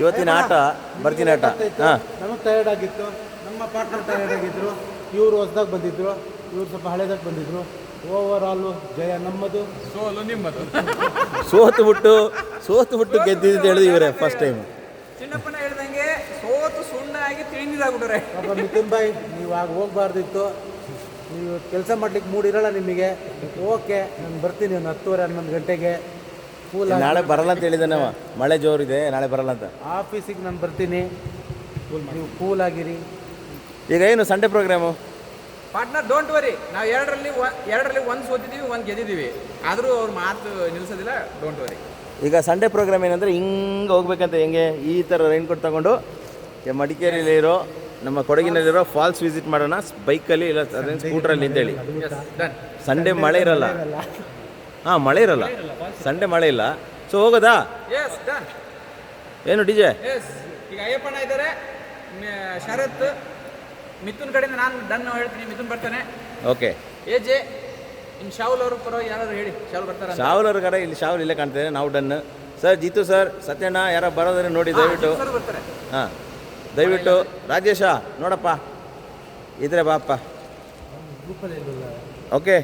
ಇವತ್ತಿನ ಆಟ ಬರ್ತೀನಿ ಆಟ. ಹಾಂ, ನಮಗೆ ಟಯರ್ಡ್ ಆಗಿತ್ತು, ನಮ್ಮ ಪಾರ್ಟ್ನರ್ ಟಯರ್ಡ್ ಆಗಿದ್ರು, ಇವರು ಹೊಸದಾಗಿ ಬಂದಿದ್ರು, ಇವರು ಸ್ವಲ್ಪ ಹಳೇದಾಗಿ ಬಂದಿದ್ರು. ಓವರ್ ಆಲು ಜಯ ನಮ್ಮದು, ಸೋಲು ನಿಮ್ಮದು. ಸೋತು ಬಿಟ್ಟು ಗೆದ್ದಿದ್ದು ಹೇಳಿದ್ರು ಇವರೇ ಫಸ್ಟ್ ಟೈಮ್. ಚಿನ್ನಪ್ಪನ ಹೇಳ್ದಂಗೆ ಸೋತು ಸುಣ್ಣಾಗಿ ತಿಳಿದಿದ್ದಾಗ್ಬಿಟ್ರೆ. ಪಾಪ ಮಿಥುನ್ ಭಾಯ್, ನೀವು ಆಗ ಹೋಗ್ಬಾರ್ದಿತ್ತು. ನೀವು ಕೆಲಸ ಮಾಡ್ಲಿಕ್ಕೆ ಮೂಡಿರಲ್ಲ ನಿಮಗೆ. ಓಕೆ, ನಾನು ಬರ್ತೀನಿ ಒಂದು 10:30-11 ಗಂಟೆಗೆ. ನಾಳೆ ಬರಲ್ಲ ಅಂತ ಹೇಳಿದ್ದೆ ನಾವು, ಮಳೆ ಜೋರಿದೆ, ನಾಳೆ ಬರಲ್ಲ ಅಂತ. ಆಫೀಸಿಗೆ ನಾನು ಬರ್ತೀನಿ, ನೀವು ಕೂಲ್ ಆಗಿರಿ. ಈಗ ಏನು Sunday programme? Partner don't worry, ನಾವು ಎರಡರಲ್ಲಿ ಒಂದು ಸೋತಿದ್ದೀವಿ, ಒಂದು ಗೆದ್ದಿದ್ದೀವಿ. ಆದರೂ ಅವ್ರ ಮಾತು ನಿಲ್ಲಿಸೋದಿಲ್ಲ, ಡೋಂಟ್ ವರಿ. ಈಗ ಸಂಡೇ ಪ್ರೋಗ್ರಾಮ್ ಏನಂದರೆ ಹಿಂಗೆ ಹೋಗ್ಬೇಕಂತ, ಹೆಂಗೆ ಈ ಥರ ರೈನ್ ಕೋಟ್ ತಗೊಂಡು ಮಡಿಕೇರಿಯಲ್ಲಿರೋ ನಮ್ಮ ಕೊಡಗಿನಲ್ಲಿರೋ ಫಾಲ್ಸ್ ವಿಸಿಟ್ ಮಾಡೋಣ ಬೈಕಲ್ಲಿ, ಇಲ್ಲ ಅದೇನು ಸ್ಕೂಟ್ರಲ್ಲಿ ಅಂತೇಳಿ. ಸಂಡೇ ಮಳೆ ಇರಲ್ಲ. ಹಾಂ, ಮಳೆ ಇರಲ್ಲ, ಸಂಡೇ ಮಳೆ ಇಲ್ಲ. ಸೊ ಹೋಗೋದಾ? Yes done. ಏನು ಡಿಜೆ? ಎಸ್, ಈಗ ಅಯ್ಯಪ್ಪಣ್ಣ ಇದ್ದಾರೆ, ಶರತ್, ಮಿಥುನ್ ಕಡೆಯಿಂದ ನಾನು ಡನ್ ಹೇಳ್ತೀನಿ, ಮಿಥುನ್ ಬರ್ತಾನೆ. ಓಕೆ. ಎಜೆ ಇನ್ನು ಶಾಹುಲ್ ಅವ್ರ ಪರ ಯಾರು ಹೇಳಿ, ಶಾಹುಲ್ ಬರ್ತಾರೆ. ಶಾಹುಲ್ ಅವ್ರ ಕಡೆ ಇಲ್ಲಿ, ಶಾಹುಲ್ ಇಲ್ಲೇ ಕಾಣ್ತೇನೆ. ನಾವು done sir. Jitu sir, Satyanna ಯಾರೋ ಬರೋದ್ರೆ ನೋಡಿ ದಯವಿಟ್ಟು. ಬರ್ತಾರೆ. ಹಾಂ, ದಯವಿಟ್ಟು. ರಾಜೇಶ ನೋಡಪ್ಪ ಇದ್ರೆ ಬಾಪ್ಪ. ಓಕೆ.